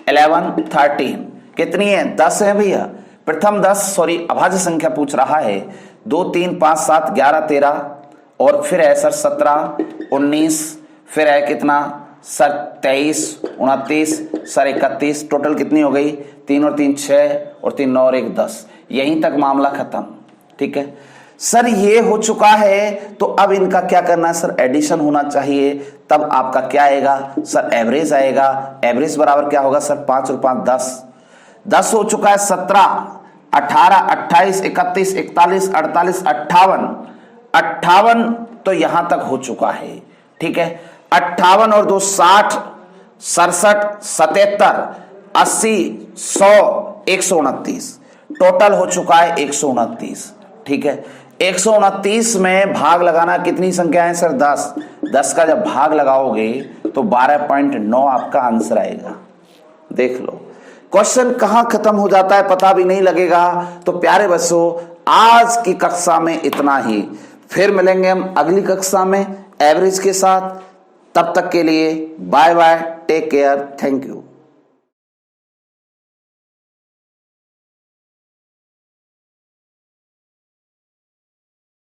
11 13 कितनी है, 10 है भैया। प्रथम 10 सॉरी अभाज्य संख्या पूछ रहा है, 2 3 5 7 11 13 और फिर है सर 17 19, फिर है कितना सर 23 29 सर 31, टोटल कितनी हो गई 3 और 3 6 और 3 9 और 1 10, यहीं तक मामला खत्म। ठीक है सर, ये हो चुका है, तो अब इनका क्या करना है सर, एडिशन होना चाहिए, तब आपका क्या आएगा सर, एवरेज आएगा। एवरेज बराबर क्या होगा सर, 5 और 5 10, 10 हो चुका है, 17, 18, 28, 31, 41, 48, 58, 58 तो यहां तक हो चुका है। ठीक है, 58 और 2 60, 67, 77, 80, 100, 129, टोटल हो चुका है 129। ठीक है, 129 में भाग लगाना, कितनी संख्या है सर? 10। 10 का जब भाग लगाओगे तो 12.9 आपका आंसर आएगा। देख लो, क्वेश्चन कहां खत्म हो जाता है पता भी नहीं लगेगा। तो प्यारे बच्चों, आज की कक्षा में इतना ही। फिर मिलेंगे हम अगली कक्षा में एवरेज के साथ। तब तक के लिए bye bye, take care, thank you.